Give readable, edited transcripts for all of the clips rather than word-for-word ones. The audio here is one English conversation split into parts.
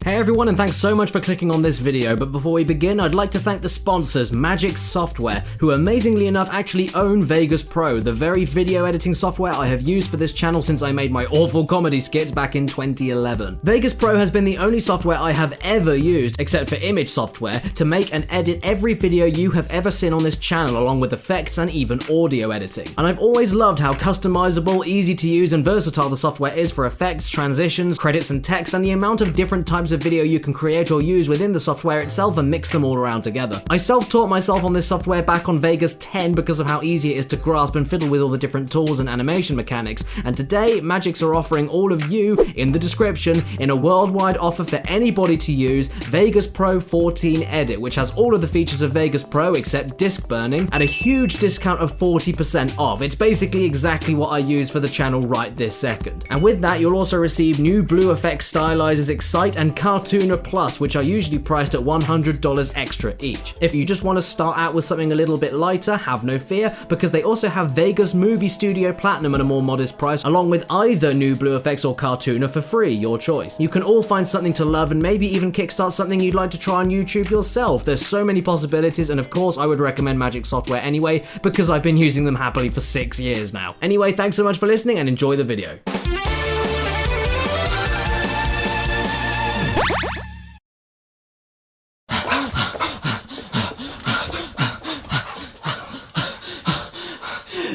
Hey everyone, and thanks so much for clicking on this video, but before we begin, I'd like to thank the sponsors, Magic Software, who amazingly enough actually own Vegas Pro, the very video editing software I have used for this channel since I made my awful comedy skits back in 2011. Vegas Pro has been the only software I have ever used, except for image software, to make and edit every video you have ever seen on this channel, along with effects and even audio editing. And I've always loved how customizable, easy to use, and versatile the software is for effects, transitions, credits, and text, and the amount of different types of video you can create or use within the software itself and mix them all around together. I self-taught myself on this software back on Vegas 10 because of how easy it is to grasp and fiddle with all the different tools and animation mechanics, and today Magics are offering all of you, in the description, in a worldwide offer for anybody to use, Vegas Pro 14 Edit, which has all of the features of Vegas Pro except disc burning, at a huge discount of 40% off. It's basically exactly what I use for the channel right this second. And with that, you'll also receive new Blue Effects Stylizers Excite and Cartooner Plus, which are usually priced at $100 extra each. If you just want to start out with something a little bit lighter, have no fear, because they also have Vegas Movie Studio Platinum at a more modest price, along with either new Blue Effects or Cartooner for free, your choice. You can all find something to love and maybe even kickstart something you'd like to try on YouTube yourself. There's so many possibilities, and of course I would recommend Magic Software anyway, because I've been using them happily for 6 years now. Anyway, thanks so much for listening and enjoy the video.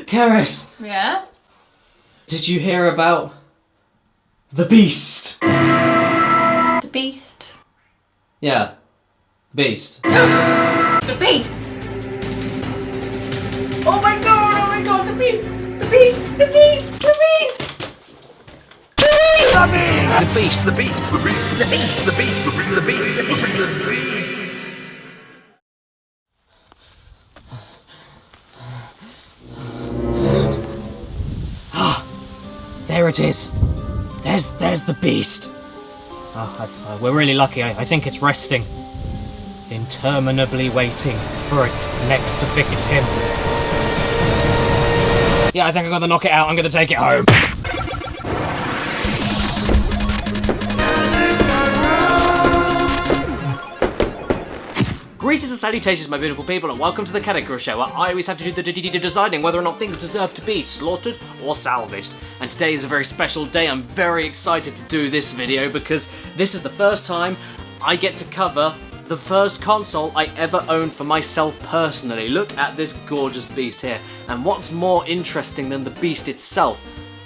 Karis! Yeah? Did you hear about the Beast? The Beast? Yeah, Beast. The Beast! Oh my god, the Beast! The Beast! The Beast! The Beast! The Beast! The Beast! The Beast! The Beast! The Beast! The Beast! The Beast! The Beast! The Beast! There it is. There's the Beast. We're really lucky. I think it's resting. Interminably waiting for its next victim. Yeah, I think I'm gonna knock it out. I'm gonna take it home. Greetings and salutations, my beautiful people, and welcome to the Caddicarus show, where I always have to do the deciding whether or not things deserve to be slaughtered or salvaged. And today is a very special day. I'm very excited to do this video because this is the first time I get to cover the first console I ever owned for myself personally. Look at this gorgeous beast here. And what's more interesting than the beast itself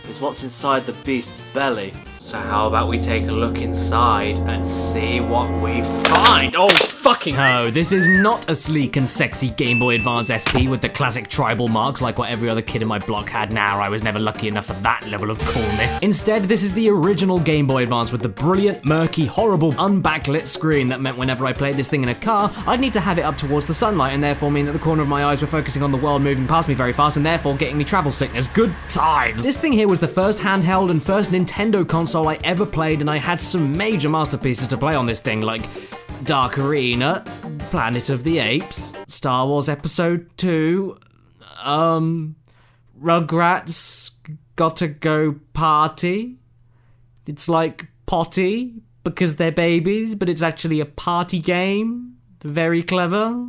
is what's inside the beast's belly. So how about we take a look inside and see what we find? Oh, fucking hell. This is not a sleek and sexy Game Boy Advance SP with the classic tribal marks like what every other kid in my block had. Now, I was never lucky enough for that level of coolness. Instead, this is the original Game Boy Advance with the brilliant, murky, horrible, unbacklit screen that meant whenever I played this thing in a car, I'd need to have it up towards the sunlight and therefore mean that the corner of my eyes were focusing on the world moving past me very fast and therefore getting me travel sickness. Good times. This thing here was the first handheld and first Nintendo console I ever played, and I had some major masterpieces to play on this thing, like Dark Arena, Planet of the Apes, Star Wars Episode 2, Rugrats Gotta Go Party. It's like potty, because they're babies, but it's actually a party game. Very clever.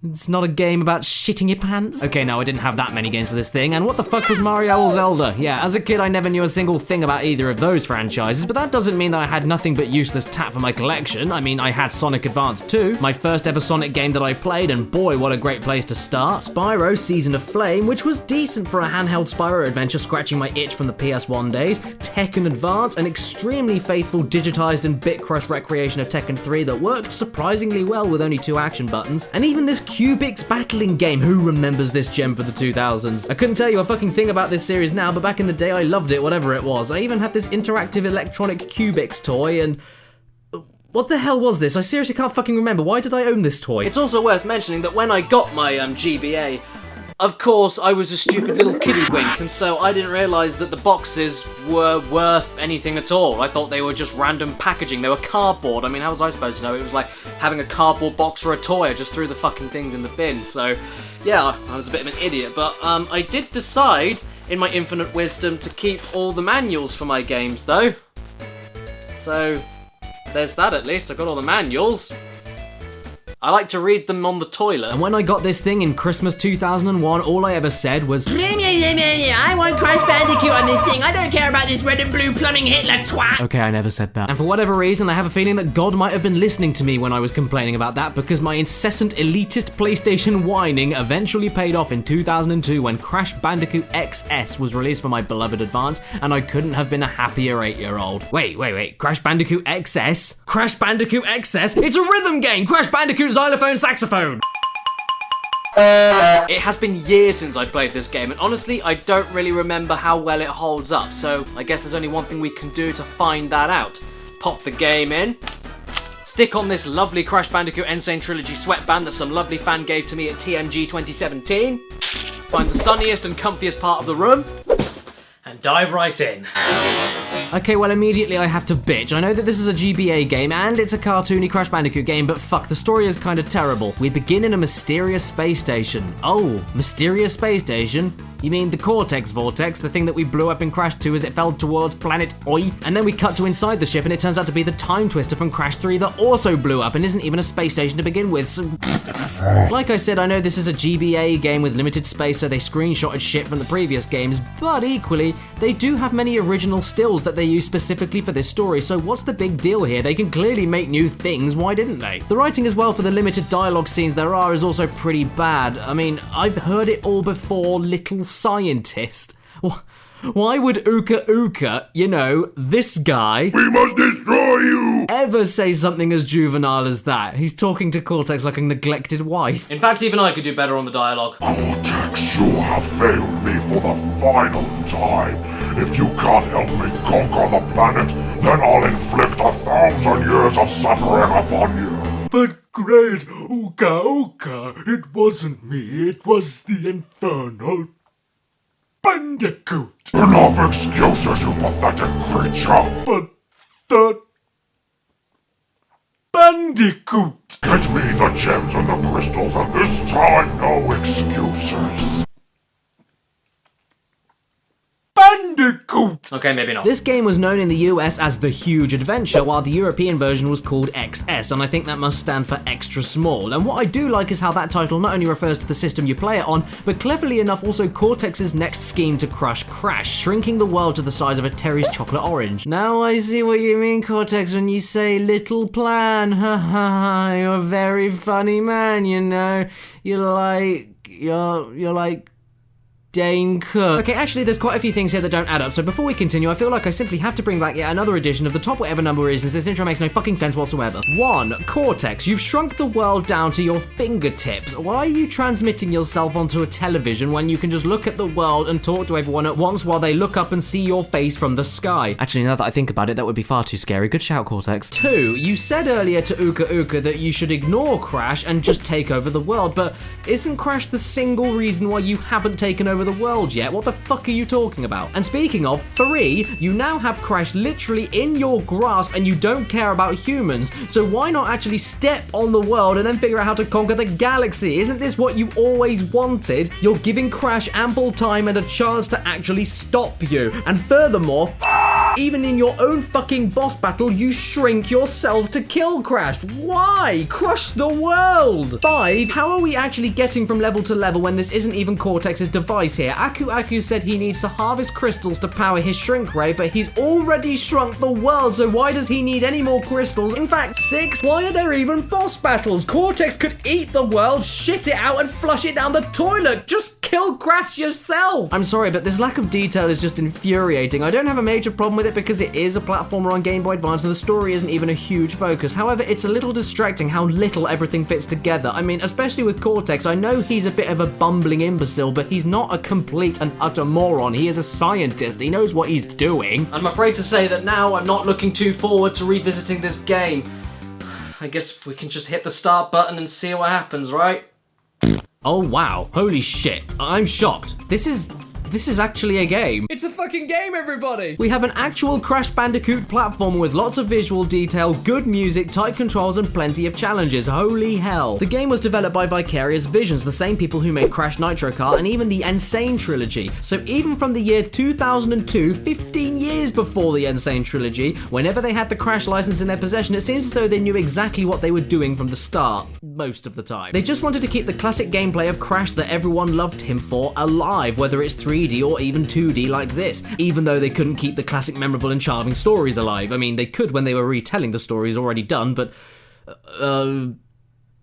It's not a game about shitting your pants. Okay, no, I didn't have that many games for this thing. And what the fuck was Mario or Zelda? Yeah, as a kid, I never knew a single thing about either of those franchises, but that doesn't mean that I had nothing but useless tat for my collection. I mean, I had Sonic Advance 2, my first ever Sonic game that I played, and boy, what a great place to start. Spyro Season of Flame, which was decent for a handheld Spyro adventure, scratching my itch from the PS1 days. Tekken Advance, an extremely faithful, digitized and bit-crushed recreation of Tekken 3 that worked surprisingly well with only 2 action buttons. And even this Cubics battling game. Who remembers this gem for the 2000s? I couldn't tell you a fucking thing about this series now, but back in the day I loved it, whatever it was. I even had this interactive electronic Cubics toy, and what the hell was this? I seriously can't fucking remember. Why did I own this toy? It's also worth mentioning that when I got my GBA, of course, I was a stupid little kiddywink, and so I didn't realise that the boxes were worth anything at all. I thought they were just random packaging. They were cardboard. I mean, how was I supposed to know? It was like having a cardboard box for a toy. I just threw the fucking things in the bin. So, yeah, I was a bit of an idiot. But I did decide, in my infinite wisdom, to keep all the manuals for my games, though. So, there's that at least. I got all the manuals. I like to read them on the toilet. And when I got this thing in Christmas 2001, all I ever said was, I want Crash Bandicoot on this thing. I don't care about this red and blue plumbing Hitler twat. okay, I never said that. And for whatever reason, I have a feeling that God might have been listening to me when I was complaining about that, because my incessant elitist PlayStation whining eventually paid off in 2002 when Crash Bandicoot XS was released for my beloved Advance, and I couldn't have been a happier 8-year-old. Wait, Crash Bandicoot XS? Crash Bandicoot XS? It's a rhythm game! Crash Bandicoot Xylophone Saxophone! It has been years since I played this game, and honestly, I don't really remember how well it holds up, so I guess there's only one thing we can do to find that out. Pop the game in, stick on this lovely Crash Bandicoot Insane Trilogy sweatband that some lovely fan gave to me at TMG 2017, find the sunniest and comfiest part of the room, and dive right in. Okay, well, immediately I have to bitch. I know that this is a GBA game and it's a cartoony Crash Bandicoot game, but fuck, the story is kind of terrible. We begin in a mysterious space station. Oh, mysterious space station? You mean the Cortex Vortex, the thing that we blew up in Crash 2 as it fell towards planet Oith? And then we cut to inside the ship and it turns out to be the Time Twister from Crash 3 that also blew up and isn't even a space station to begin with, so... Like I said, I know this is a GBA game with limited space, so they screenshotted shit from the previous games, but equally, they do have many original stills that they use specifically for this story, so what's the big deal here? They can clearly make new things, why didn't they? The writing as well for the limited dialogue scenes there are is also pretty bad. I mean, I've heard it all before, little scientist. Why would Uka Uka, you know, this guy, We must destroy you! ever say something as juvenile as that? He's talking to Cortex like a neglected wife. In fact, even I could do better on the dialogue. Cortex, you have failed me for the final time. If you can't help me conquer the planet, then I'll inflict 1,000 years of suffering upon you. But great Uka Uka, it wasn't me, it was the infernal Bandicoot. Enough excuses, you pathetic creature! But the Bandicoot. Get me the gems and the crystals, and this time no excuses. Bandicoot. Okay, maybe not. This game was known in the US as The Huge Adventure, while the European version was called XS, and I think that must stand for extra small. And what I do like is how that title not only refers to the system you play it on, but cleverly enough also Cortex's next scheme to crush Crash, shrinking the world to the size of a Terry's chocolate orange. Now I see what you mean, Cortex, when you say little plan. Ha ha ha, you're a very funny man, you know. You're like Dane Cook. Okay, actually, there's quite a few things here that don't add up, so before we continue, I feel like I simply have to bring back yet another edition of the top whatever number is, since this intro makes no fucking sense whatsoever. 1. Cortex, you've shrunk the world down to your fingertips. Why are you transmitting yourself onto a television when you can just look at the world and talk to everyone at once while they look up and see your face from the sky? Actually, now that I think about it, that would be far too scary. Good shout, Cortex. 2. You said earlier to Uka Uka that you should ignore Crash and just take over the world, but isn't Crash the single reason why you haven't taken over the world yet? What the fuck are you talking about? And speaking of, 3, you now have Crash literally in your grasp and you don't care about humans, so why not actually step on the world and then figure out how to conquer the galaxy? Isn't this what you always wanted? You're giving Crash ample time and a chance to actually stop you. And furthermore, even in your own fucking boss battle, you shrink yourself to kill Crash. Why? Crush the world! 5, how are we actually getting from level to level when this isn't even Cortex's device here? Aku Aku said he needs to harvest crystals to power his shrink ray, but he's already shrunk the world, so why does he need any more crystals? In fact, 6, why are there even boss battles? Cortex could eat the world, shit it out, and flush it down the toilet. Just kill Crash yourself! I'm sorry, but this lack of detail is just infuriating. I don't have a major problem with it because it is a platformer on Game Boy Advance and the story isn't even a huge focus. However, it's a little distracting how little everything fits together. I mean, especially with Cortex, I know he's a bit of a bumbling imbecile, but he's not a complete and utter moron. He is a scientist. He knows what he's doing. I'm afraid to say that now I'm not looking too forward to revisiting this game. I guess we can just hit the start button and see what happens, right? Oh wow, holy shit, I'm shocked. This this is actually a game. It's a fucking game, everybody! We have an actual Crash Bandicoot platformer with lots of visual detail, good music, tight controls, and plenty of challenges. Holy hell. The game was developed by Vicarious Visions, the same people who made Crash Nitro Kart and even the Insane trilogy. So even from the year 2002, 15 years before the Insane trilogy, whenever they had the Crash license in their possession, it seems as though they knew exactly what they were doing from the start, most of the time. They just wanted to keep the classic gameplay of Crash that everyone loved him for alive, whether it's 3D or even 2D like this, even though they couldn't keep the classic memorable and charming stories alive. I mean, they could when they were retelling the stories already done, but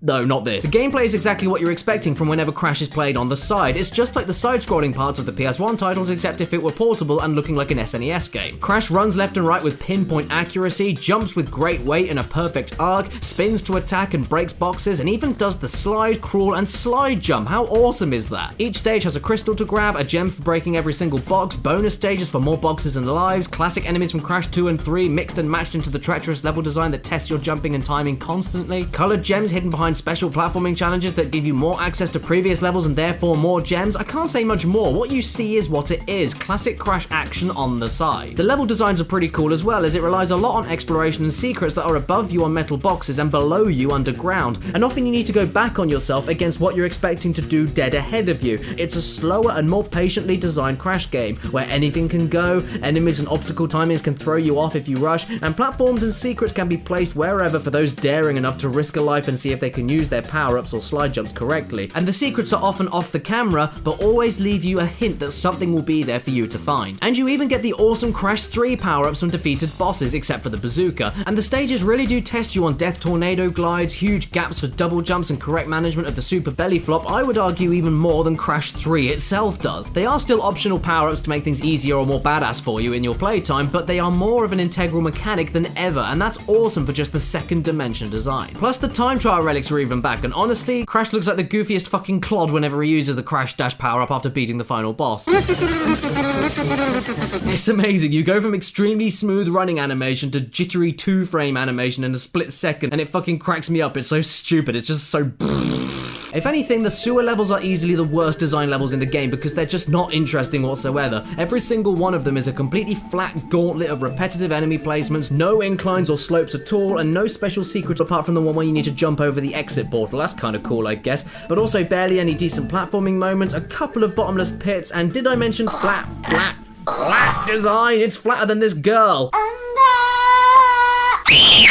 no, not this. The gameplay is exactly what you're expecting from whenever Crash is played on the side. It's just like the side-scrolling parts of the PS1 titles, except if it were portable and looking like an SNES game. Crash runs left and right with pinpoint accuracy, jumps with great weight in a perfect arc, spins to attack and breaks boxes, and even does the slide, crawl, and slide jump. How awesome is that? Each stage has a crystal to grab, a gem for breaking every single box, bonus stages for more boxes and lives, classic enemies from Crash 2 and 3 mixed and matched into the treacherous level design that tests your jumping and timing constantly, colored gems hidden behind special platforming challenges that give you more access to previous levels and therefore more gems. I can't say much more. What you see is what it is. Classic Crash action on the side. The level designs are pretty cool as well, as it relies a lot on exploration and secrets that are above you on metal boxes and below you underground, and often you need to go back on yourself against what you're expecting to do dead ahead of you. It's a slower and more patiently designed Crash game, where anything can go, enemies and obstacle timings can throw you off if you rush, and platforms and secrets can be placed wherever for those daring enough to risk a life and see if they can use their power-ups or slide jumps correctly. And the secrets are often off the camera, but always leave you a hint that something will be there for you to find. And you even get the awesome Crash 3 power-ups from defeated bosses, except for the bazooka. And the stages really do test you on death tornado glides, huge gaps for double jumps, and correct management of the super belly flop. I would argue even more than Crash 3 itself does. They are still optional power-ups to make things easier or more badass for you in your playtime, but they are more of an integral mechanic than ever, and that's awesome for just the second dimension design. Plus the time trial relics are even back, and honestly, Crash looks like the goofiest fucking clod whenever he uses the Crash Dash power-up after beating the final boss. It's amazing. You go from extremely smooth running animation to jittery 2-frame animation in a split second, and it fucking cracks me up. It's so stupid. It's just so... If anything, the sewer levels are easily the worst design levels in the game because they're just not interesting whatsoever. Every single one of them is a completely flat gauntlet of repetitive enemy placements, no inclines or slopes at all, and no special secrets apart from the one where you need to jump over the exit portal. That's kind of cool, I guess. But also barely any decent platforming moments, a couple of bottomless pits, and did I mention flat design? It's flatter than this girl.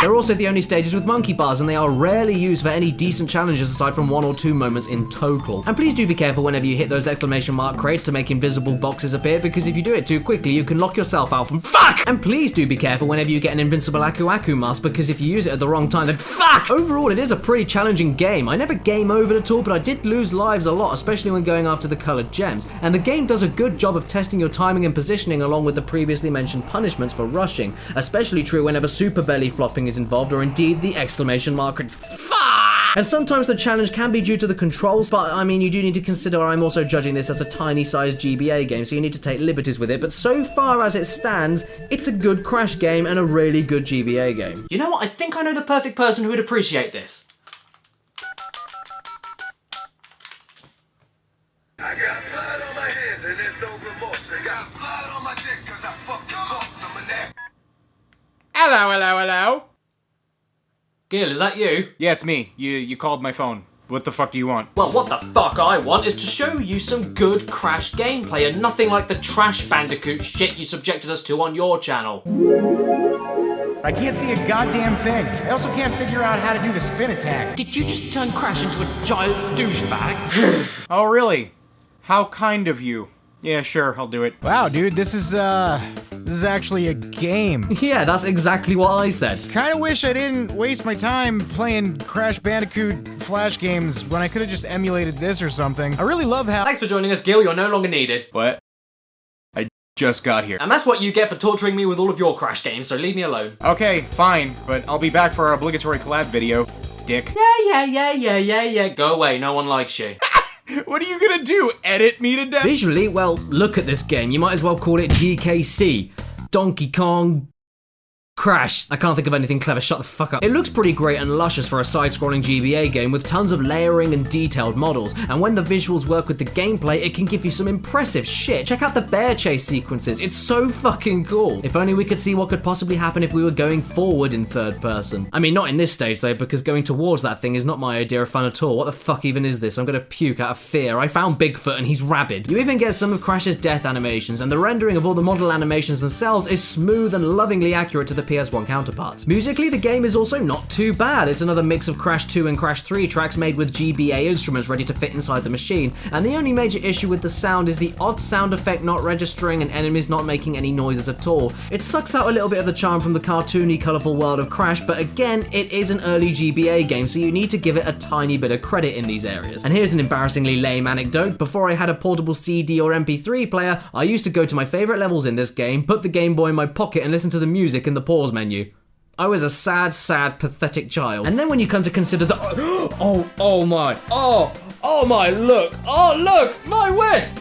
They're also the only stages with monkey bars, and they are rarely used for any decent challenges aside from 1 or 2 moments in total. And please do be careful whenever you hit those exclamation mark crates to make invisible boxes appear, because if you do it too quickly, you can lock yourself out from fuck! And please do be careful whenever you get an invincible Aku Aku mask, because if you use it at the wrong time, then fuck! Overall, it is a pretty challenging game. I never game over at all, but I did lose lives a lot, especially when going after the colored gems. And the game does a good job of testing your timing and positioning along with the previously mentioned punishments for rushing, especially true whenever super belly flopping is involved, or indeed the exclamation mark and fuck! And sometimes the challenge can be due to the controls, but I mean, you do need to consider I'm also judging this as a tiny sized GBA game, so you need to take liberties with it, but so far as it stands, it's a good Crash game and a really good GBA game. You know what, I think I know the perfect person who would appreciate this. I got blood on my hands and there's no remorse. I got blood on my dick cause I fucked your boss. I'm an ass. Hello. Gil, is that you? Yeah, it's me. You called my phone. What the fuck do you want? Well, what the fuck I want is to show you some good Crash gameplay and nothing like the trash Bandicoot shit you subjected us to on your channel. I can't see a goddamn thing. I also can't figure out how to do the spin attack. Did you just turn Crash into a giant douchebag? Oh, really? How kind of you. Yeah, sure, I'll do it. Wow, dude, this is actually a game. Yeah, that's exactly what I said. Kinda wish I didn't waste my time playing Crash Bandicoot Flash games when I could've just emulated this or something. I really love how- Thanks for joining us, Gil. You're no longer needed. What? I just got here. And that's what you get for torturing me with all of your Crash games, so leave me alone. Okay, fine, but I'll be back for our obligatory collab video, dick. Yeah. Go away, no one likes you. What are you gonna do, edit me to death? Visually, well, look at this game. You might as well call it GKC. Donkey Kong Crash. I can't think of anything clever, shut the fuck up. It looks pretty great and luscious for a side-scrolling GBA game with tons of layering and detailed models, and when the visuals work with the gameplay, it can give you some impressive shit. Check out the bear chase sequences, it's so fucking cool. If only we could see what could possibly happen if we were going forward in third person. I mean, not in this stage though, because going towards that thing is not my idea of fun at all. What the fuck even is this? I'm gonna puke out of fear. I found Bigfoot and he's rabid. You even get some of Crash's death animations, and the rendering of all the model animations themselves is smooth and lovingly accurate to the PS1 counterparts. Musically, the game is also not too bad. It's another mix of Crash 2 and Crash 3 tracks made with GBA instruments ready to fit inside the machine, and the only major issue with the sound is the odd sound effect not registering and enemies not making any noises at all. It sucks out a little bit of the charm from the cartoony, colourful world of Crash, but again, it is an early GBA game, so you need to give it a tiny bit of credit in these areas. And here's an embarrassingly lame anecdote. Before I had a portable CD or MP3 player, I used to go to my favourite levels in this game, put the Game Boy in my pocket and listen to the music in the pause menu. I was a sad, pathetic child. And then when you come to consider the oh my, look,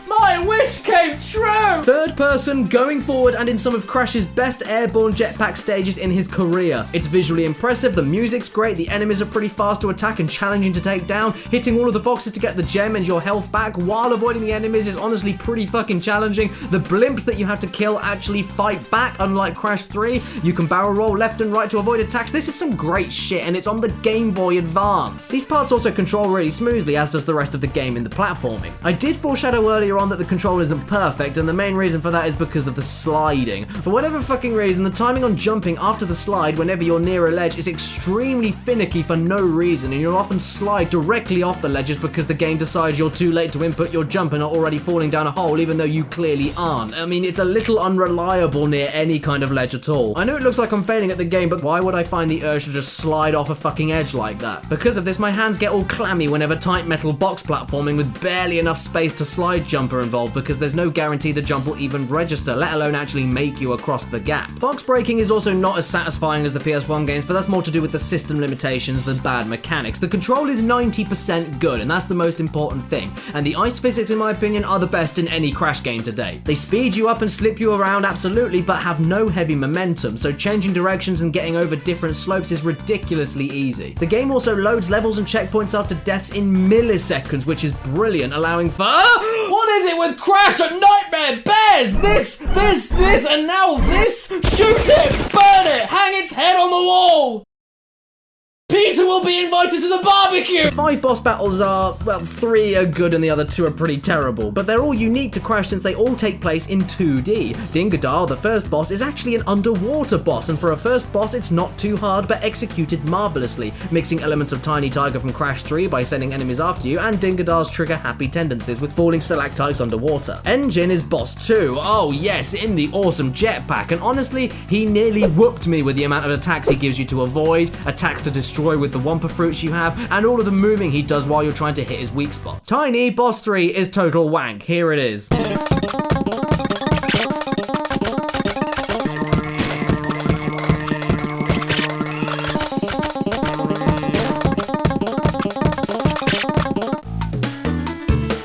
my wish came true! Third person, going forward, and in some of Crash's best airborne jetpack stages in his career. It's visually impressive, the music's great, the enemies are pretty fast to attack and challenging to take down, hitting all of the boxes to get the gem and your health back while avoiding the enemies is honestly pretty fucking challenging. The blimps that you have to kill actually fight back, unlike Crash 3. You can barrel roll left and right to avoid attacks. This is some great shit, and it's on the Game Boy Advance. These parts also control really smoothly, as does the rest of the game in the platforming. I did foreshadow earlier on that the control isn't perfect, and the main reason for that is because of the sliding. For whatever fucking reason, the timing on jumping after the slide whenever you're near a ledge is extremely finicky for no reason, and you'll often slide directly off the ledges because the game decides you're too late to input your jump and are already falling down a hole even though you clearly aren't. I mean, it's a little unreliable near any kind of ledge at all. I know it looks like I'm failing at the game, but why would I find the urge to just slide off a fucking edge like that? Because of this, my hands get all clammy whenever tight metal box platforming with barely enough space to slide jump are involved, because there's no guarantee the jump will even register, let alone actually make you across the gap. Box breaking is also not as satisfying as the PS1 games, but that's more to do with the system limitations than bad mechanics. The control is 90% good, and that's the most important thing. And the ice physics, in my opinion, are the best in any Crash game today. They speed you up and slip you around, absolutely, but have no heavy momentum, so changing directions and getting over different slopes is ridiculously easy. The game also loads levels and checkpoints after deaths in milliseconds, which is brilliant, allowing for what is it with Crash and Nightmare Bears? This, and now this? Shoot it! Burn it! Hang its head on the wall! Peter will be invited to the barbecue! 5 boss battles are, well, 3 are good and the other 2 are pretty terrible, but they're all unique to Crash since they all take place in 2D. Dingadar, the first boss, is actually an underwater boss, and for a first boss it's not too hard but executed marvelously, mixing elements of Tiny Tiger from Crash 3 by sending enemies after you, and Dingadar's trigger-happy tendencies with falling stalactites underwater. Engine is boss 2, oh yes, in the awesome jetpack, and honestly, he nearly whooped me with the amount of attacks he gives you to avoid, attacks to destroy with the Wumpa fruits you have, and all of the moving he does while you're trying to hit his weak spot. Tiny, boss 3 is total wank. Here it is.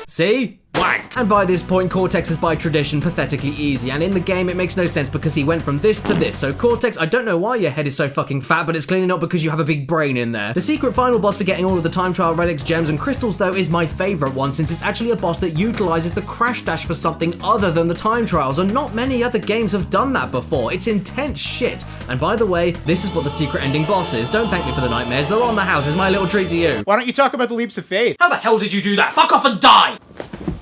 See? Wank. And by this point, Cortex is by tradition pathetically easy, and in the game it makes no sense because he went from this to this. So Cortex, I don't know why your head is so fucking fat, but it's clearly not because you have a big brain in there. The secret final boss for getting all of the time trial relics, gems, and crystals though is my favorite one, since it's actually a boss that utilizes the crash dash for something other than the time trials, and not many other games have done that before. It's intense shit. And by the way, this is what the secret ending boss is. Don't thank me for the nightmares, they're on the house. It's my little treat to you. Why don't you talk about the leaps of faith? How the hell did you do that? Fuck off and die!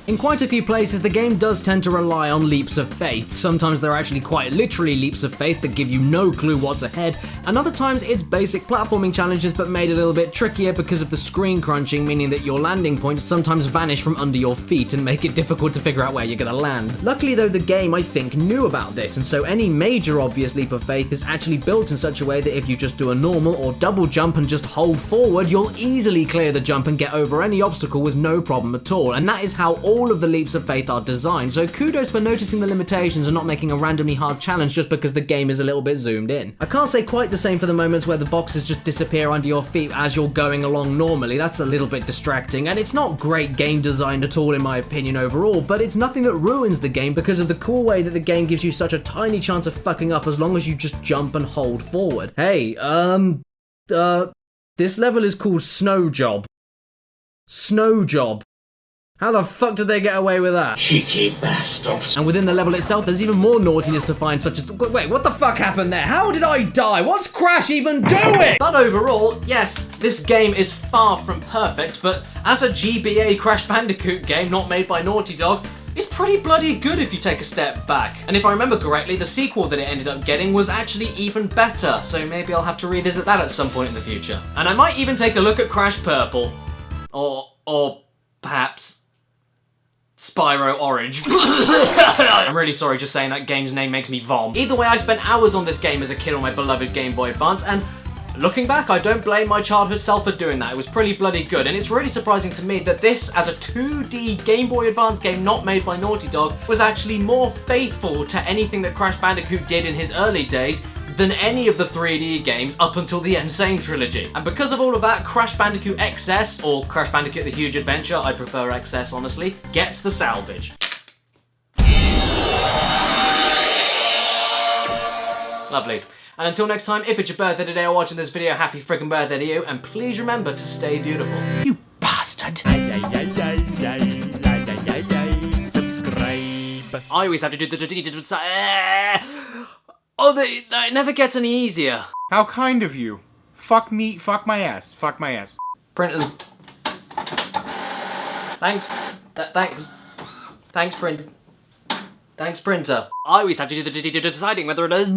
In quite a few places, the game does tend to rely on leaps of faith. Sometimes they're actually quite literally leaps of faith that give you no clue what's ahead, and other times it's basic platforming challenges but made a little bit trickier because of the screen crunching, meaning that your landing points sometimes vanish from under your feet and make it difficult to figure out where you're gonna land. Luckily though, the game, I think, knew about this, and so any major obvious leap of faith is actually built in such a way that if you just do a normal or double jump and just hold forward, you'll easily clear the jump and get over any obstacle with no problem at all, and that is how all all of the leaps of faith are designed, so kudos for noticing the limitations and not making a randomly hard challenge just because the game is a little bit zoomed in. I can't say quite the same for the moments where the boxes just disappear under your feet as you're going along normally. That's a little bit distracting, and it's not great game design at all in my opinion overall, but it's nothing that ruins the game because of the cool way that the game gives you such a tiny chance of fucking up as long as you just jump and hold forward. Hey, this level is called Snow Job. Snow Job. How the fuck did they get away with that? Cheeky bastards. And within the level itself, there's even more naughtiness to find, such as... Wait, what the fuck happened there? How did I die? What's Crash even doing? But overall, yes, this game is far from perfect, but as a GBA Crash Bandicoot game not made by Naughty Dog, it's pretty bloody good if you take a step back. And if I remember correctly, the sequel that it ended up getting was actually even better, so maybe I'll have to revisit that at some point in the future. And I might even take a look at Crash Purple. Or perhaps Spyro Orange. I'm really sorry, just saying that game's name makes me vom. Either way, I spent hours on this game as a kid on my beloved Game Boy Advance, and looking back, I don't blame my childhood self for doing that. It was pretty bloody good, and it's really surprising to me that this, as a 2D Game Boy Advance game not made by Naughty Dog, was actually more faithful to anything that Crash Bandicoot did in his early days than any of the 3D games up until the Insane trilogy. And because of all of that, Crash Bandicoot XS, or Crash Bandicoot The Huge Adventure, I prefer XS honestly, gets the salvage. Lovely. And until next time, if it's your birthday today or watching this video, happy friggin' birthday to you, and please remember to stay beautiful. You bastard! Subscribe. I always have to do the oh, it never gets any easier. How kind of you. Fuck me, fuck my ass, fuck my ass. Printers. Thanks. Thanks, print. Thanks, printer. I always have to do the deciding whether it is.